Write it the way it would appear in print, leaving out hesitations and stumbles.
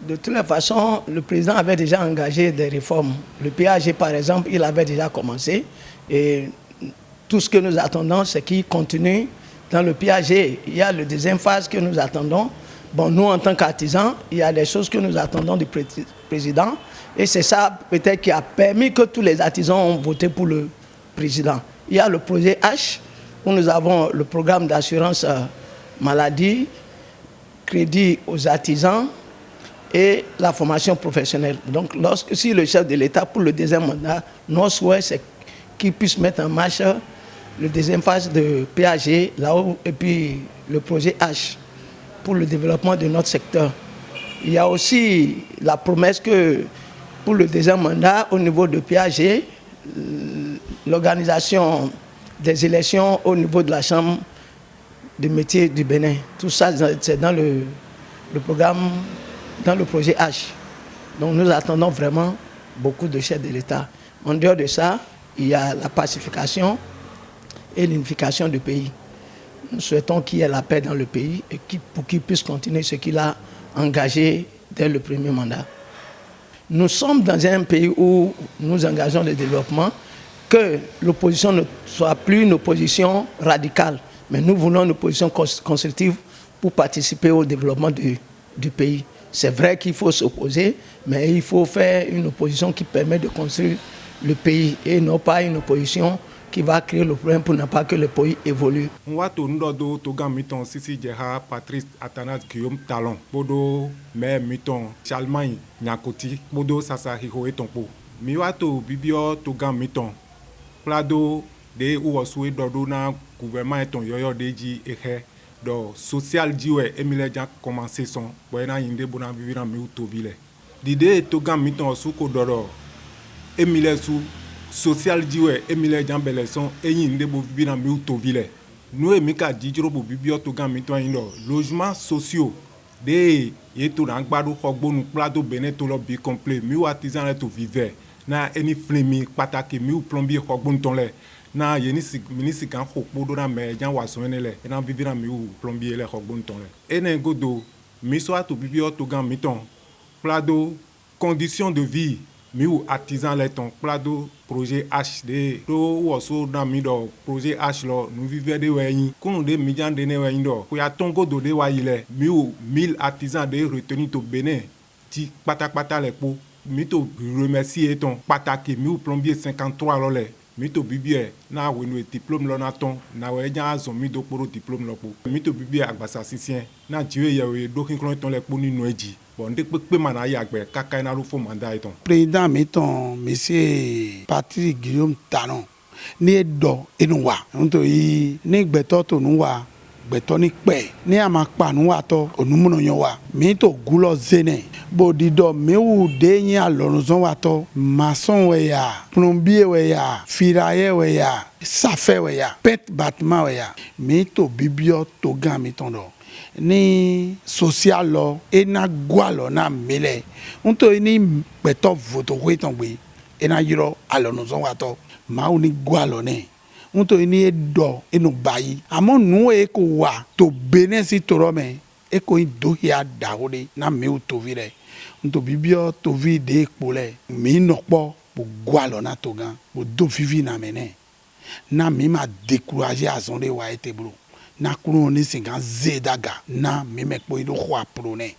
De toutes les façons, le président avait déjà engagé des réformes. Le PAG, par exemple, il avait déjà commencé. Et tout ce que nous attendons, c'est qu'il continue dans le PAG. Il y a la deuxième phase que nous attendons. Bon, nous, en tant qu'artisans, il y a des choses que nous attendons du président. Et c'est ça, peut-être, qui a permis que tous les artisans ont voté pour le président. Il y a le projet H, où nous avons le programme d'assurance maladie, crédit aux artisans et la formation professionnelle. Donc, si le chef de l'État, pour le deuxième mandat, notre souhait, c'est qu'il puisse mettre en marche le deuxième phase de PAG, là-haut, et puis le projet H, pour le développement de notre secteur. Il y a aussi la promesse que, pour le deuxième mandat, au niveau de PAG, l'organisation des élections au niveau de la Chambre des métiers du Bénin. Tout ça, c'est dans le programme, dans le projet H. Donc nous attendons vraiment beaucoup de chefs de l'État. En dehors de ça, il y a la pacification et l'unification du pays. Nous souhaitons qu'il y ait la paix dans le pays et pour qu'il puisse continuer ce qu'il a engagé dès le premier mandat. Nous sommes dans un pays où nous engageons le développement, que l'opposition ne soit plus une opposition radicale, mais nous voulons une opposition constructive pour participer au développement du pays. C'est vrai qu'il faut s'opposer, mais il faut faire une opposition qui permet de construire le pays et non pas une opposition qui va créer le problème pour ne pas que le pays évolue. Mwato ndodo toga miton sisi jeha Patrice Athanas Guillaume Talon bodo me miton Charlemagne Nyakoti bodo sasa hiho etonpo miwato bibio toga miton plado de uosu dodo na gouvernement eton yoyo deji ehe do social diwe Emile Jan commencer son boyna yinde bona vivira mi utovile dide toga miton suko dodo Emile su social diwe Emile Jan beleson eyin de bo vivira mi utovile nous emika dijiro bo bibio toga miton yindo logements sociaux de yeto na gbadu xogbonu plado beneto lo bi complet mi artisan to vivre na eni flemi pataki mi plombier xogbonu ton le na yeni ministre kan xokpo do na me jan waso enele na vivira mi plombier le xogbonu ton le ene godo mi so to bibio toga miton plado conditions de vie mi artisan le ton plado projet HD do woso na mi do projet H lo nous vivre de weyin kunu de mi jan de ne weyin do ko ya tongo do de wa ile mi 1000 artisans de retenu to Bénin ti patapata le po mi to remercier ton pataki mi plombier 53 lo le mi to bibie na wenu diplôme lo na ton na we jan azon mi do poro diplôme lo po mi to bibie agbasa sisien na jiwe ye do kin klon ton le po ninu eji bon de pe mana yagbe kaka na rufo mandat eton président meton monsieur Patrice Guillaume Talon ni do enuwa nto yi ni gbeto to nuwa gbeto ni pe ni amapa nuwa to onumuno yan wa mi to gulo zene bodido mewu de yin alorunzon wa to maçon we ya plombier we ya firaye we ya safe we ya pet bâtiment we ya mi to bibio to gan mi ton do ni social lo ena gwa lo na mele nto ni peto voto ko itan gbe ena yiro alonuzon wa to ma oni gwa lo ne nto ni do enu bayi amo nu e ko wa to Benin si toro me e ko do ya daode na me o to vire nto bibio to vi de pole mi no po bo gwa lo na to gan bo do vivi na mene na mi ma décourager azon de wa ete bro na kunu ni singa zedaga na mimekpo ido kwa prone